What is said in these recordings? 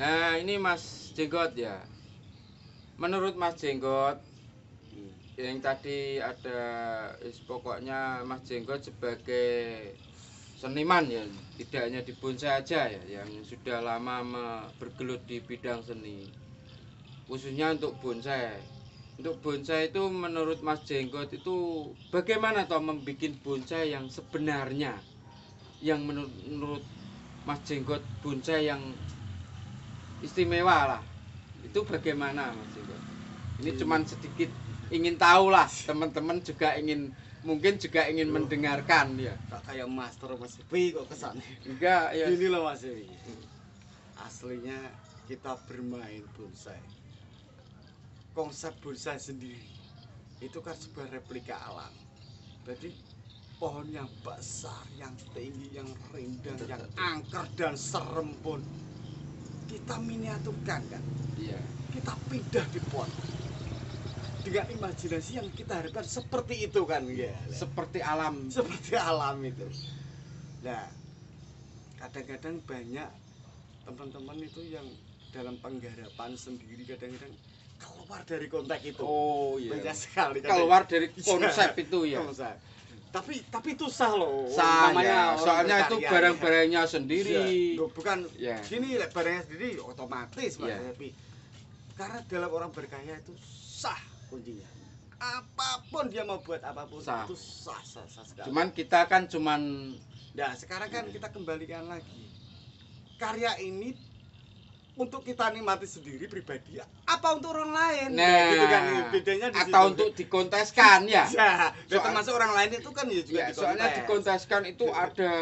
Nah, ini Mas Jenggot ya. Menurut Mas Jenggot, yang tadi ada pokoknya Mas Jenggot sebagai seniman ya, tidak hanya di bonsai aja ya, yang sudah lama bergelut di bidang seni, khususnya untuk bonsai. Untuk bonsai itu menurut Mas Jenggot itu bagaimana toh membuat bonsai yang sebenarnya, yang menurut Mas Jenggot bonsai yang istimewa lah, itu bagaimana Mas Jenggot? Ini cuman sedikit ingin tahu lah, teman-teman juga ingin, mungkin juga ingin mendengarkan ya. Tak kayak master Mas Epi kok kesannya. Enggak ya. Ini loh Mas Epi. Aslinya kita bermain bonsai. Konsep bonsai sendiri itu kan sebuah replika alam. Jadi pohon yang besar, yang tinggi, yang rindang, yang angker dan serem pun kita miniaturkan kan. Iya. Kita pindah di pot dengan imajinasi yang kita harapkan seperti itu kan ya. Seperti alam Itu. Nah, kadang-kadang banyak teman-teman itu yang dalam penggarapan sendiri kadang-kadang keluar dari konteks itu. Oh iya. Banyak sekali keluar dari konsep itu ya. Konsep. Tapi itu sah loh. Sah namanya ya. Soalnya itu barang-barangnya sendiri. Ya. Bukan ya. Gini barangnya sendiri otomatis Mas, ya. Tapi karena dalam orang berkarya itu sah kuncinya. Apapun dia mau buat apapun sah. itu sah sekali. Cuman kita kan cuman sekarang kan kita kembalikan lagi. Karya ini untuk kita nikmati sendiri pribadi apa untuk orang lain? Nah, gitu kan bedanya di atau situ. Untuk dikonteskan ya. Termasuk orang lain itu kan ya juga ya, soalnya dikonteskan itu ada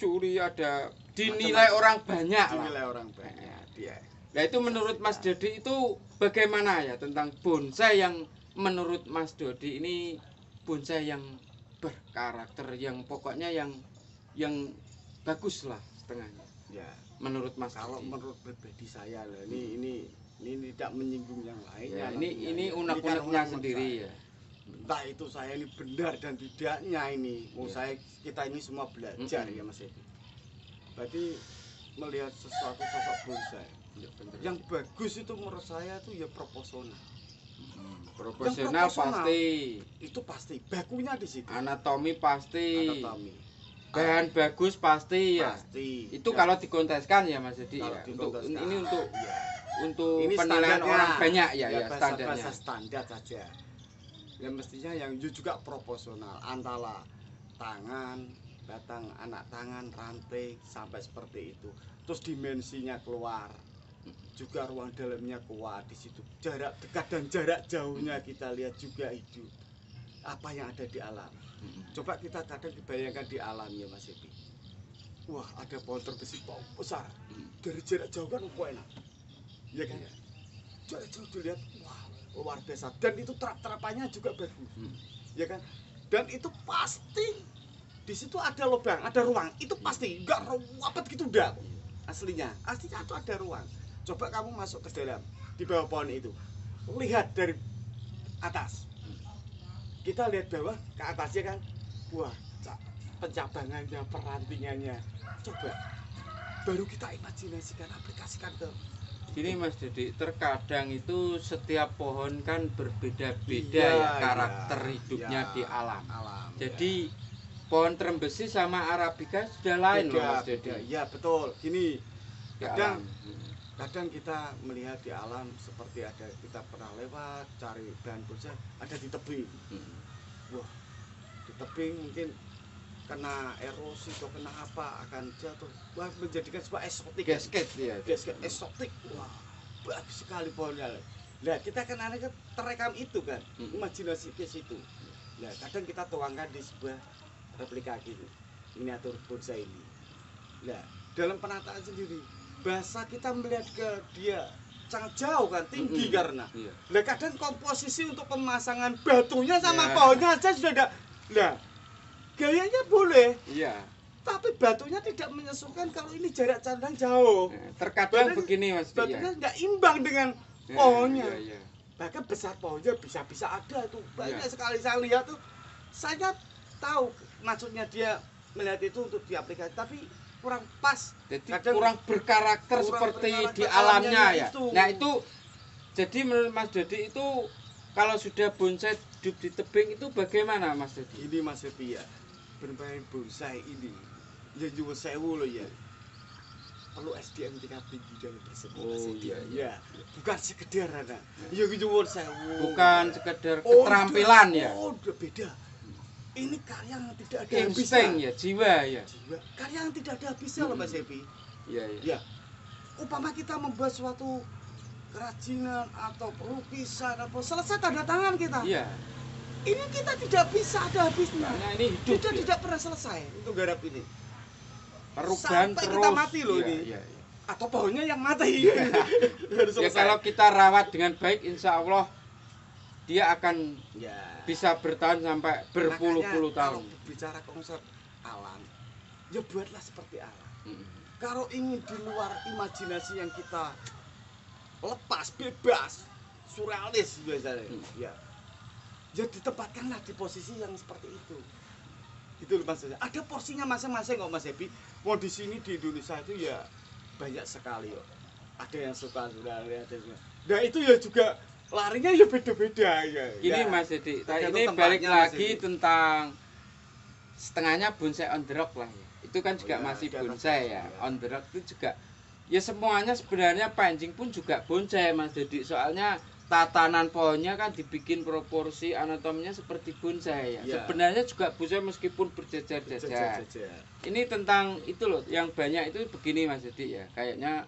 curi, ada dinilai orang banyak. Dinilai orang banyak. Dia. Nah itu menurut Mas Dodi itu bagaimana ya tentang bonsai yang menurut Mas Dodi ini bonsai yang berkarakter, yang pokoknya yang bagus lah setengahnya. Ya. Menurut Mas kalau Dodi. Menurut pribadi saya lah ini tidak menyinggung yang lain. Ya, ini unek-uneknya sendiri ya. Entah itu saya ini benar dan tidaknya ini. Kita ini semua belajar ya Mas Edi. Berarti melihat sesuatu sosok bonsai. Yang bagus itu menurut saya itu ya proporsional. Proporsional pasti. Itu pasti. Bakunya di situ. Anatomi pasti. Anatomi. Bahan bagus pasti ya. Pasti. Itu kalau dikonteskan ya Mas Dedi ya. Untuk ini penilaian orang banyak ya standarnya. Bahasa standar saja. Ya mestinya yang juga proporsional antara tangan, batang anak tangan, rantai sampai seperti itu. Terus dimensinya keluar. Juga ruang dalamnya kuat di situ. Jarak dekat dan jarak jauhnya kita lihat juga itu. Apa yang ada di alam. Coba kita kadang dibayangkan di alam ya Mas Epi. Wah, ada pohon terbesi besar. Dari jarak jauh kan enak. Ya kan? Jarak jauh dilihat, wah, luar biasa. Dan itu terap-terapannya juga bagus. Ya kan? Dan itu pasti di situ ada lubang, ada ruang. Itu pasti enggak rapet gitu udah. Aslinya itu ada ruang. Coba kamu masuk ke dalam di bawah pohon itu. Lihat dari atas. Kita lihat bawah ke atasnya kan. Wah, pencabangannya, perantingannya. Coba baru kita imajinasikan, aplikasikan ke. Gini Mas Dedi, terkadang itu setiap pohon kan berbeda-beda ya karakter hidupnya di alam. Jadi pohon trembesi sama arabica sudah lain loh Mas Dedi. Iya betul. Gini, kadang kita melihat di alam seperti ada kita pernah lewat cari bahan bonsai ada di tebing. Wah, di tebing mungkin kena erosi atau kena apa akan jatuh. Wah, menjadikan sebuah eksotik. Gasket ya. Gasket eksotik. Wah, bagus sekali pohonnya. Nah, kita kan terekam itu kan, imajinasi ke situ. Nah, kadang kita tuangkan di sebuah replika gitu, miniatur bonsai ini. Nah, dalam penataan sendiri, bahasa kita melihat ke dia sangat jauh kan, tinggi karena. Nah, kadang komposisi untuk pemasangan batunya sama pohonnya aja sudah ada. Nah, gayanya boleh. Iya. Tapi batunya tidak menyesuaikan kalau ini jarak pandang jauh. Terkadang begini Mas. Batunya nggak imbang dengan pohonnya. Bahkan besar pohonnya bisa-bisa ada itu. Banyak sekali saya lihat tuh. Saya tahu maksudnya dia melihat itu untuk diaplikasi. Tapi kurang pas. Jadi Kadang kurang berkarakter kurang seperti berkarakter di alamnya ya. itu. Nah itu jadi menurut Mas Dodi itu kalau sudah bonsai hidup di tebing itu bagaimana Mas Dodi? Ini Mas Epi ya, bermain bonsai ini ya nyuwun sewu loh ya. Perlu SDM tingkat tinggi dalam tersebut. Oh, Mas Epi. iya, iya. Ya, bukan sekedar anak. Ya nyuwun sewu. Bukan sekedar keterampilan ya. Oh, udah beda. Ini karya yang tidak ada Insting habisnya. ya, jiwa ya. Jiwa. Karya yang tidak ada habisnya loh Mas Epi. Iya, iya. Ya, umpama kita membuat suatu kerajinan atau pelukisan apa selesai tanda tangan kita. Iya. Ini kita tidak bisa ada habisnya. Karena ini hidup. Kita ya. tidak pernah selesai untuk garap ini. Perubahan Sampai terus. kita mati loh Iya, ini. iya, iya. Atau pohonnya yang mati. Harus Ya selesai. kalau kita rawat dengan baik insya Allah dia akan Ya. bisa bertahan sampai berpuluh-puluh Makanya, tahun. Kalau bicara konsep alam, ya buatlah seperti alam. Mm. Kalau ingin di luar imajinasi yang kita lepas, bebas, surrealis biasanya. Ya. Ya ditempatkanlah di posisi yang seperti itu. Gitu loh maksudnya. Ada porsinya masing-masing kok Mas Epi. Mau di sini di Indonesia itu ya banyak sekali kok. Ada yang suka surrealis, ada yang. Nah itu ya juga larinya ya beda-beda ya. Ini Ya. Mas Didi, Tergantung ini tempatnya, balik Mas lagi Didi. tentang setengahnya bonsai on the rock lah ya. Itu kan juga Oh ya, masih di atas bonsai ya. ya. On the rock itu juga ya semuanya sebenarnya pancing pun juga bonsai Mas Didi. Soalnya tatanan pohonnya kan dibikin proporsi anatominya seperti bonsai ya. Ya. Sebenarnya juga bonsai meskipun berjejer-jejer. Jajar-jajar. Ini tentang itu loh, yang banyak itu begini Mas Didi ya. Kayaknya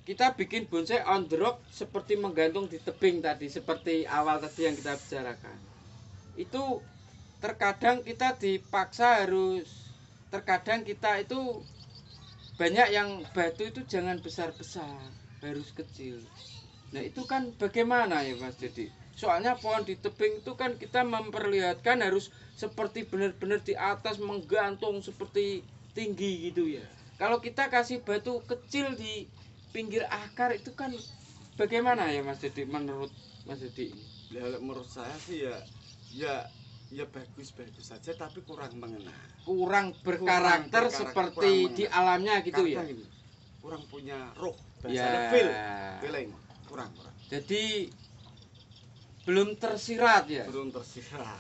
kita bikin bonsai on the rock seperti menggantung di tebing tadi, seperti awal tadi yang kita bicarakan. Itu terkadang kita dipaksa terkadang kita itu banyak yang batu itu jangan besar-besar, harus kecil. Nah itu kan bagaimana ya Mas Didi? Soalnya pohon di tebing itu kan kita memperlihatkan harus seperti benar-benar di atas menggantung seperti tinggi gitu ya. Kalau kita kasih batu kecil di pinggir akar itu kan bagaimana ya Mas Didi menurut Mas Didi? Ya, menurut saya sih ya bagus-bagus saja tapi kurang mengena. Kurang berkarakter seperti kurang di alamnya gitu ya. Kadang ini, kurang punya roh, Ya. bahasanya feeling, kurang. Jadi belum tersirat ya. Belum tersirat.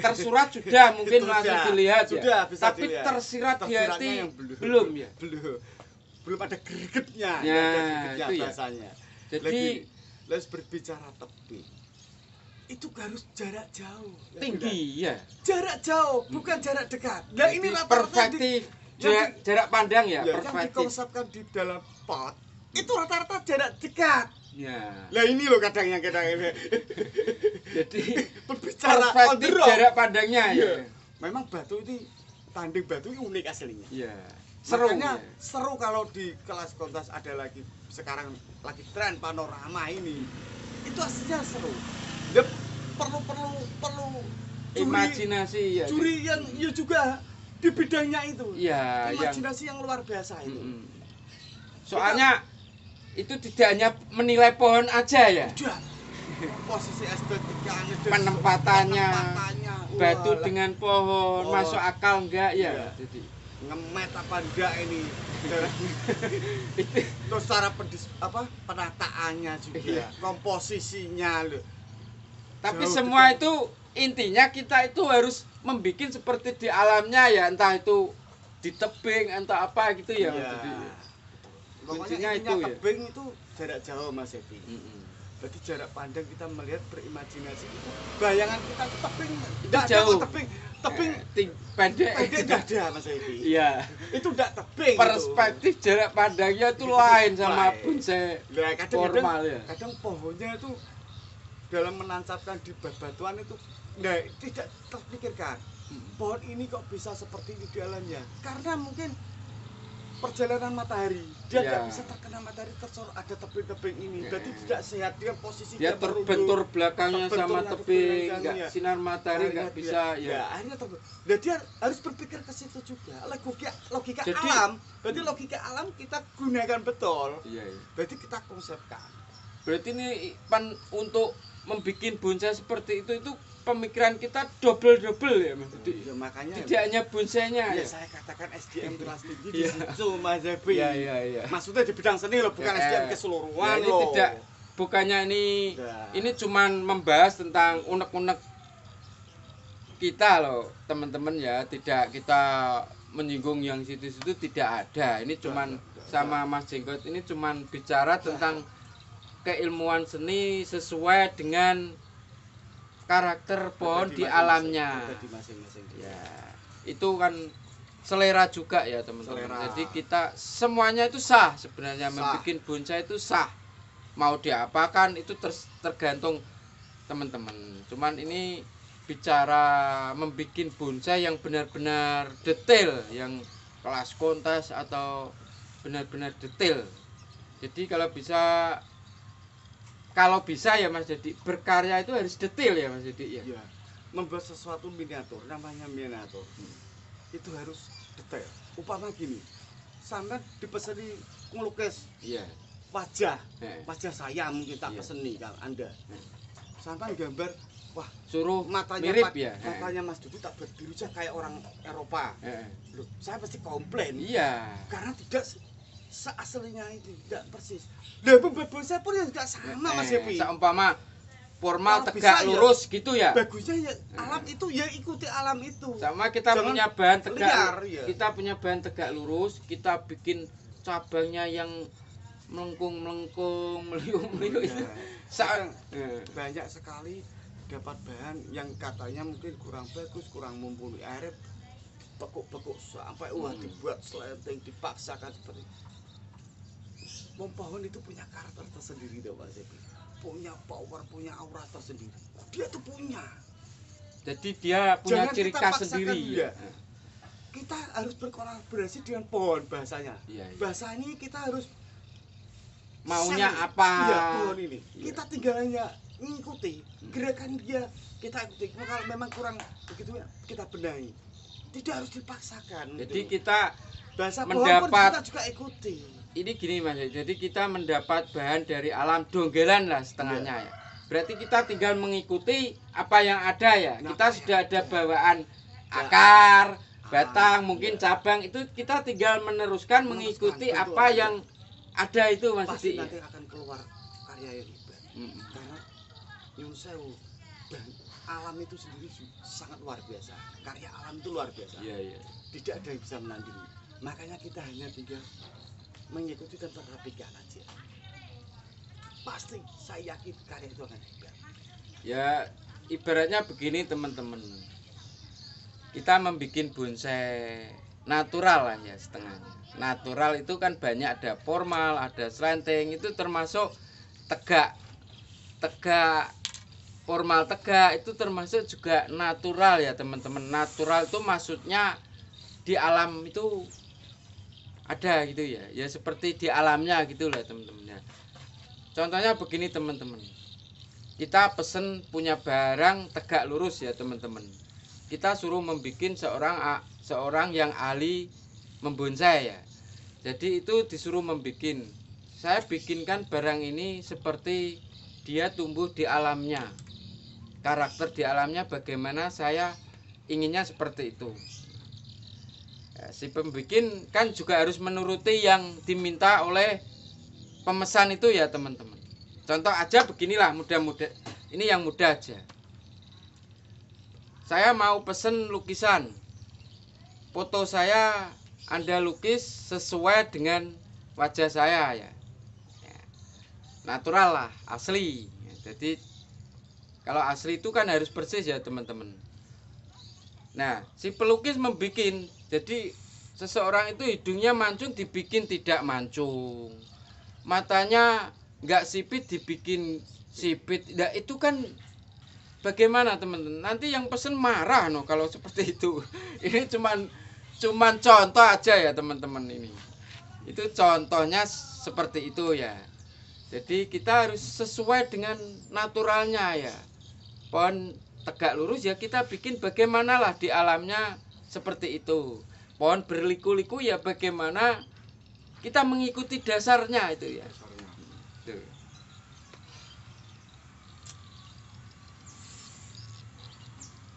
Tersurat sudah mungkin Sudah, masih dilihat ya. sudah bisa Tapi dilihat. tersirat di Tersiratnya hati yang belum ya. Belum ada gregetnya, Ya, nggak ada gregetnya itu ya. bahasanya. Jadi Let's berbicara tebing. Itu harus jarak jauh. Ya tinggi ya. jarak jauh, bukan jarak dekat. Nah, ini Jadi rata-rata perspektif yang jarak pandang ya, yang perspektif. dikonsepkan di dalam pot itu rata-rata jarak dekat. Ya. Lah ini loh kadang yang kita ini Jadi berbicara on the perspektif rock. jarak pandangnya ya. Iya. Memang batu ini tanding batu ini unik aslinya. Iya. Seru. Makanya Ya. seru kalau di kelas kontes ada lagi sekarang lagi tren panorama ini. Itu aslinya seru. Ya, perlu curi, Imajinasi ya. curi yang ya juga di bidangnya itu. Iya, yang Imajinasi yang luar biasa itu. Mm-mm. Soalnya itu tidak hanya menilai pohon aja ya. Udah. Posisi estetikanya dan Penempatannya, batu walah, dengan pohon Oh. masuk akal enggak ya? Iya. Jadi ngemet apa enggak ini. itu Terus cara penataannya juga, Iya. komposisinya loh. tapi Jauh semua dekat. itu intinya kita itu harus membuat seperti di alamnya ya, entah itu di tebing entah apa gitu ya. Iya. Jadi, Pokoknya Kuncinya intinya itu ya. tebing itu jarak jauh Mas Epi. mm-mm. Berarti jarak pandang kita melihat berimajinasi itu bayangan kita itu tebing Itu jauh. Tebing Pendek. pendek enggak ada Mas Epi. Iya. Itu enggak tebing. Perspektif jarak pandangnya itu lain sama Lain. bonsai Nah, formal ya. kadang pohonnya itu dalam menancapkan di batuan itu nah, tidak terpikirkan. Pohon ini kok bisa seperti ini di alamnya? Karena mungkin perjalanan matahari dia Ya. tidak bisa terkena matahari tersorot ada tebing-tebing ini. Ya. Berarti tidak sehat dia posisi Dia terbentur belakangnya sama terbenturnya tebing, belakangnya. enggak sinar matahari enggak Akhirnya bisa dia, ya. akhirnya nah, dia harus berpikir ke situ juga. Logika Jadi- alam. Berarti logika alam kita gunakan betul. Iya, iya. Berarti kita konsepkan. Berarti ini untuk membuat bonsai seperti itu pemikiran kita double ya Mas Didi. Ya, makanya Tidak hanya bonsainya ya, ya. saya katakan SDM kelas tinggi di Iya. situ Mas Devi. Iya. Maksudnya di bidang seni loh, bukan SDM Ya, keseluruhan ini loh. tidak bukannya Nah. ini cuman membahas tentang unek-unek kita loh teman-teman ya, tidak kita menyinggung yang situ-situ, tidak ada. Ini cuman sama Mas Jenggot ini cuman bicara tentang keilmuan seni sesuai dengan karakter pohon di alamnya. Ada di masing-masing. Ya, itu kan selera juga ya teman-teman. Selera. Jadi kita semuanya itu sah sebenarnya, Sah. membuat bonsai itu sah. Mau diapakan itu tergantung teman-teman. Cuman ini bicara membuat bonsai yang benar-benar detail, yang kelas kontes atau benar-benar detail. Jadi kalau bisa ya Mas Dedi, berkarya itu harus detail ya Mas Dedi ya. Ya, membuat sesuatu miniatur, namanya miniatur. Itu harus detail. Umpama gini, sampai dipeseni ngelukis Iya. wajah Heeh. wajah saya mungkin tak Iya. peseni kan Anda. Sampai gambar, wah Suruh matanya mirip ya. matanya Mas Dudi tak berdiri kayak orang Eropa. Heeh. Loh, saya pasti komplain. Iya. Karena tidak seaslinya itu, tidak persis. Lah bonsai pun ya tidak sama Mas Epi. Seumpama formal Kalau tegak bisa ya, lurus gitu ya. Bagusnya ya alam itu ya ikuti alam itu. Sama kita Jangan punya bahan tegak liar, ya. kita punya bahan tegak lurus, kita bikin cabangnya yang melengkung, meliuk-meliuk itu. Kadang banyak sekali dapat bahan yang katanya mungkin kurang bagus, kurang mumpuni, akhirnya bekuk-bekuk sampai wah dibuat sliding, dipaksakan seperti itu. Pohon itu punya karakter tersendiri tuh Mas Epi. Punya power, punya aura tersendiri. Dia tuh punya. Jadi dia punya Jangan ciri kita khas paksakan sendiri dia. ya. Kita harus berkolaborasi dengan pohon bahasanya. Iya, iya. Bahasa ini kita harus Maunya seni. apa? Iya, pohon ini. Iya. Kita tinggal hanya mengikuti gerakan dia. Kita ikuti. Kalau memang kurang begitu kita benahi. Tidak harus dipaksakan. Jadi gitu. kita Bahasa pohon pun mendapat kita juga ikuti. ini gini Mas, jadi kita mendapat bahan dari alam donggelan lah setengahnya ya. Berarti kita tinggal mengikuti apa yang ada ya. Nah, Kita sudah ada bawaan akar, batang, mungkin cabang, itu kita tinggal meneruskan mengikuti betul. apa yang ada itu Mas Pasti Didi. nanti akan keluar karya yang hebat. Karena nyun sewu dan alam itu sendiri sangat luar biasa. Karya alam itu luar biasa. Iya, iya. Tidak ada yang bisa menandingi. Makanya kita hanya tinggal mengikuti dan memperhatikan aja. Pasti saya yakin karya itu akan hebat. Ya, ibaratnya begini teman-teman. Kita membuat bonsai natural lah ya setengahnya. Natural itu kan banyak, ada formal, ada slanting, itu termasuk tegak. Tegak, formal tegak itu termasuk juga natural ya teman-teman. Natural itu maksudnya di alam itu ada gitu ya. Ya seperti di alamnya gitu lah teman-teman ya. Contohnya begini teman-teman. Kita pesen punya barang tegak lurus ya teman-teman. Kita suruh membuat seorang yang ahli membonsai ya. Jadi itu disuruh membuat. Saya bikinkan barang ini seperti dia tumbuh di alamnya. Karakter di alamnya bagaimana saya inginnya seperti itu. Ya, si pembikin kan juga harus menuruti yang diminta oleh pemesan itu ya teman-teman. Contoh aja beginilah, mudah-mudah. Ini yang mudah aja. Saya mau pesen lukisan. Foto saya Anda lukis sesuai dengan wajah saya ya. Natural lah, asli. Jadi kalau asli itu kan harus persis ya teman-teman. Nah, si pelukis membikin. Jadi seseorang itu hidungnya mancung dibikin tidak mancung. Matanya nggak sipit dibikin sipit. Nah, itu kan bagaimana teman-teman? Nanti yang pesen marah no kalau seperti itu. Ini cuman contoh aja ya teman-teman ini. Itu contohnya seperti itu ya. Jadi kita harus sesuai dengan naturalnya ya. Pohon tegak lurus ya kita bikin bagaimanalah di alamnya seperti itu. Pohon berliku-liku ya bagaimana kita mengikuti dasarnya itu ya.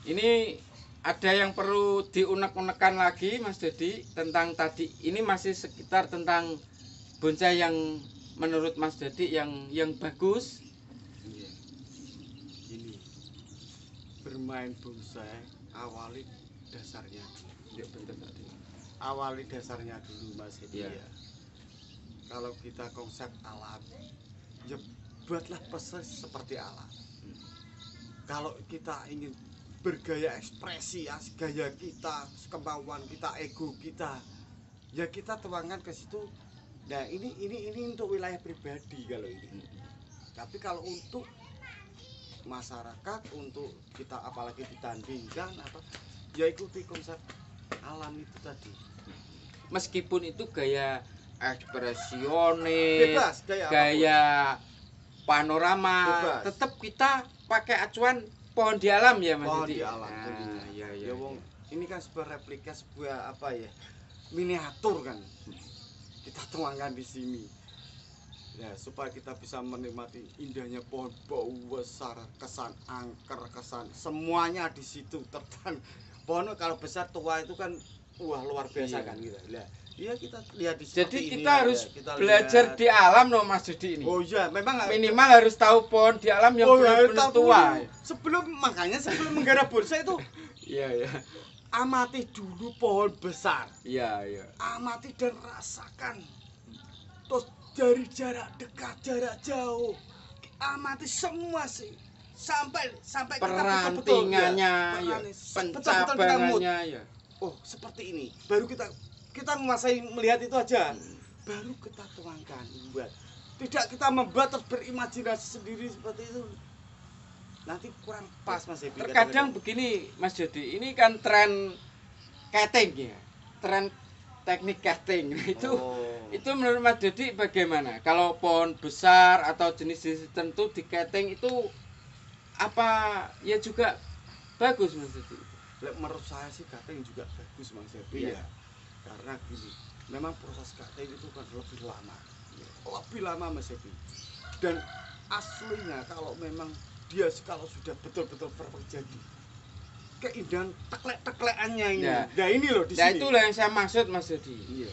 Ini ada yang perlu diunek-unekan lagi Mas Dedi tentang tadi. Ini masih sekitar tentang bonsai yang menurut Mas Dedi yang bagus. Iya. Ini bermain bonsai awali dasarnya dulu. Ya betul tadi. Awali dasarnya dulu Mas Hedi Iya. ya. Kalau kita konsep alam, ya buatlah persis seperti alam. Kalau kita ingin bergaya ekspresi ya, gaya kita, kemauan kita, ego kita, ya kita tuangkan ke situ. Nah ini untuk wilayah pribadi kalau ini. Tapi kalau untuk masyarakat, untuk kita apalagi ditandingkan apa, ya ikuti konsep alam itu tadi. Meskipun itu gaya ekspresionis, Bebas gaya panorama, Bebas. tetap kita pakai acuan pohon di alam ya Mas Pohon Dedi? di alam Nah, tentunya. iya, iya, Ya wong iya. ini kan sebuah replika, sebuah apa ya, miniatur kan kita tuangkan di sini ya supaya kita bisa menikmati indahnya pohon bau besar, kesan angker, kesan semuanya di situ tertan. Pohon kalau besar tua itu kan wah luar biasa Iya. kan gitu lah. Iya kita lihat di Jadi seperti ini kita ya, harus kita belajar lihat. di alam loh Mas Dedi ini. Oh iya memang Minimal harus tahu pohon di alam yang oh, ya, benar-benar tahu tua. dulu. Sebelum menggarap bonsai itu Iya, iya. amati dulu pohon besar. Iya, iya. Amati dan rasakan. Terus dari jarak dekat, jarak jauh, amati semua sih. Sampai kita betul-betul Perantingannya, ya, ya, betul-betul kita mood. pencabangannya ya. Oh, seperti ini. Baru kita menguasai melihat itu aja. Baru kita tuangkan buat. Tidak kita membuat terus berimajinasi sendiri seperti itu. Nanti kurang pas Mas Ebi. Terkadang begini Mas Dedi, ini kan tren cutting ya. Tren teknik cutting itu menurut Mas Dedi bagaimana? Kalau pohon besar atau jenis-jenis tertentu di cutting itu apa ya juga bagus Mas Dedi? Menurut saya sih cutting juga bagus Mas Ebi Iya. ya. Karena gini, memang proses cutting itu kan lebih lama. Lebih lama Mas Ebi. Dan aslinya kalau memang dia kalau sudah betul-betul terjadi keindahan teklek-teklekannya ini. Ya. Nah ini loh di Nah sini. itulah yang saya maksud Mas Dedi. Iya.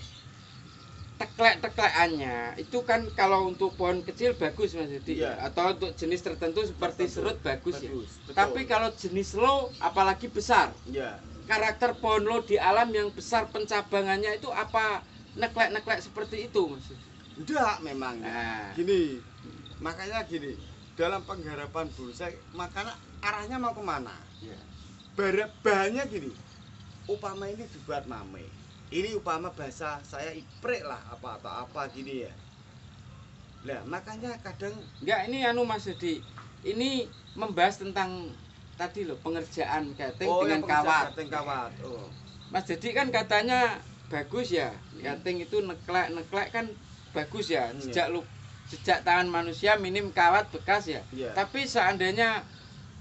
Teklek-teklekannya itu kan kalau untuk pohon kecil bagus Mas Dedi Iya. atau untuk jenis tertentu seperti serut bagus ya. Betul. Tapi kalau jenis low apalagi besar, ya karakter pohon low di alam yang besar pencabangannya itu apa neklek-neklek seperti itu Mas Dedi? enggak memang. Nah, Gini. Makanya gini, dalam penggarapan bonsai makanya arahnya mau kemana? ya. Bahannya gini. Upama ini dibuat mame. Ini upama bahasa saya iprek lah apa gini ya. Nah, makanya kadang Enggak, ini anu Mas Dedi. Ini membahas tentang tadi loh pengerjaan cutting dengan kawat. Kawat. Oh. Mas Dedi kan katanya bagus ya. Cutting itu neklek kan bagus ya. Sejak tangan manusia minim kawat bekas ya. Iya. Tapi seandainya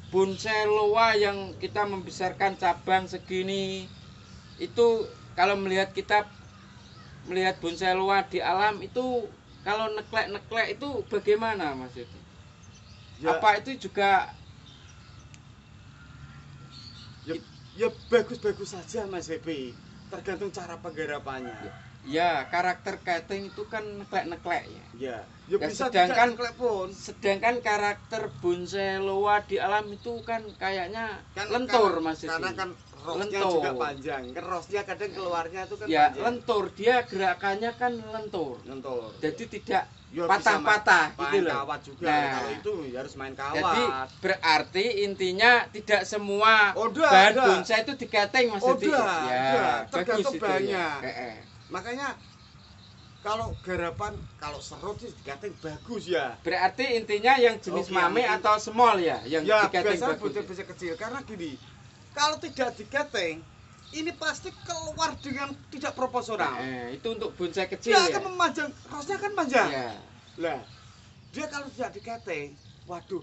bonsai loa yang kita membesarkan cabang segini itu kalau melihat bonsai loa di alam itu kalau neklek itu bagaimana Mas Dedi? Ya, Apa itu juga ya bagus-bagus saja Mas Hepi. Tergantung cara penggarapannya. ya karakter cutting itu kan neklek ya. Ya Ya, bisa sedangkan- tidak pun. Sedangkan karakter bonsai loa di alam itu kan kayaknya Kan lentur Mas Dedi. Karena kan rosnya Lentur. juga panjang. Kan rosnya kadang keluarnya itu kan Ya panjang. lentur, dia gerakannya kan lentur. Lentur. Jadi tidak Ya, patah-patah bisa gitu main loh. kawat juga. Nah. Kalau itu ya harus main kawat. Jadi berarti intinya tidak semua Oh, udah, bahan udah. bonsai itu diketing Mas Oh, Dedi. udah, Ya, udah. bagus Tergantung itu bahannya. ya. Makanya kalau garapan kalau serut sih dikating bagus ya. Berarti intinya yang jenis Oke, mame yang- atau small ya yang Ya diketing biasa bagus. bonsai kecil karena gini. Kalau tidak diketing ini pasti keluar dengan tidak proporsional. Itu untuk bonsai kecil Dia ya. akan memanjang, rosnya kan panjang. Ya. Lah, dia kalau tidak diketing, waduh,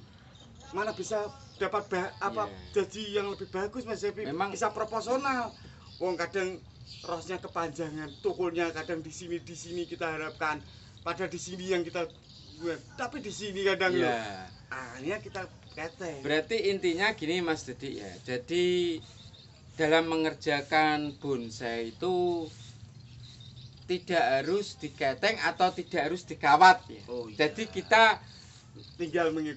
mana bisa dapat Iya. jadi yang lebih bagus Mas Epi. Memang- Bisa proporsional. Wong kadang rosnya kepanjangan, tukulnya kadang di sini kita harapkan, padahal di sini yang kita Tapi di sini kadang loh. Ya. Akhirnya kita keteng. Berarti intinya gini Mas Dedi ya. Jadi dalam mengerjakan bonsai itu tidak harus diketeng atau tidak harus dikawat ya. Oh, iya. Jadi kita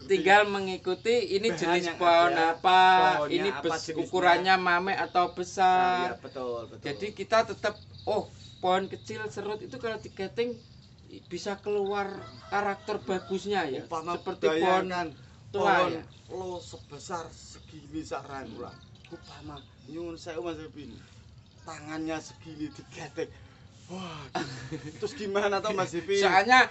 tinggal mengikuti ini bahan jenis yang pohon ada, apa, pohonnya ini apa jenisnya. ukurannya mame atau besar. Iya, betul. Jadi kita tetap pohon kecil serut itu kalau diketeng bisa keluar karakter bagusnya ya. Umpama Seperti pohon tua ya. lo sebesar segini sarangula. Umpama nyuwun sewu Mas Ebi. Tangannya segini diketeng. Wah, terus gimana toh Mas Ebi? Soalnya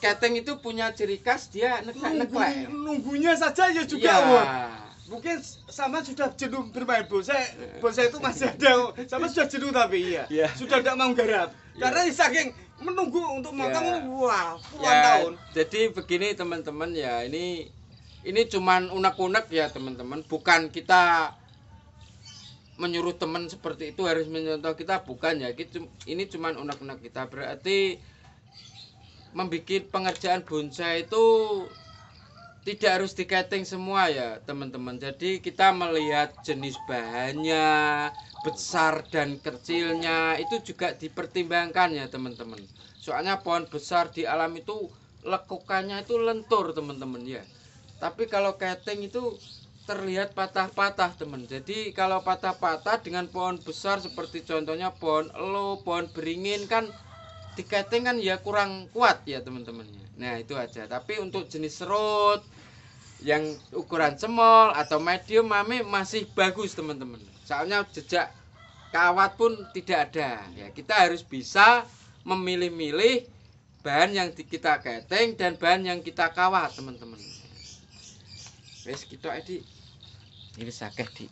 keteng itu punya ciri khas dia neklek. Nunggunya saja ya juga, Ya. Mungkin sama sudah jenuh bermain bonsai. Bonsai itu masih ada. Sama sudah jenuh tapi Ya. sudah tidak mau garap. Ya. Karena saking menunggu untuk motong Ya. wah, puluhan Ya, tahun. jadi begini teman-teman ya, ini cuman unek-unek ya teman-teman, bukan kita menyuruh teman seperti itu harus mencontoh kita, bukan ya. Ini cuman unek-unek kita. Berarti membuat pengerjaan bonsai itu tidak harus diketeng semua ya teman-teman. Jadi kita melihat jenis bahannya, besar dan kecilnya itu juga dipertimbangkan ya teman-teman. Soalnya pohon besar di alam itu lekukannya itu lentur teman-teman ya. Tapi kalau keteng itu terlihat patah-patah teman. Jadi kalau patah-patah dengan pohon besar seperti contohnya pohon elo, pohon beringin kan diketeng kan ya kurang kuat ya teman-teman. Nah itu aja. Tapi untuk jenis serut yang ukuran small atau medium mame masih bagus teman-teman. Soalnya jejak kawat pun tidak ada. Ya kita harus bisa memilih-milih bahan yang kita keteng dan bahan yang kita kawat teman-teman. Wes kita edi. Ini sakeh di.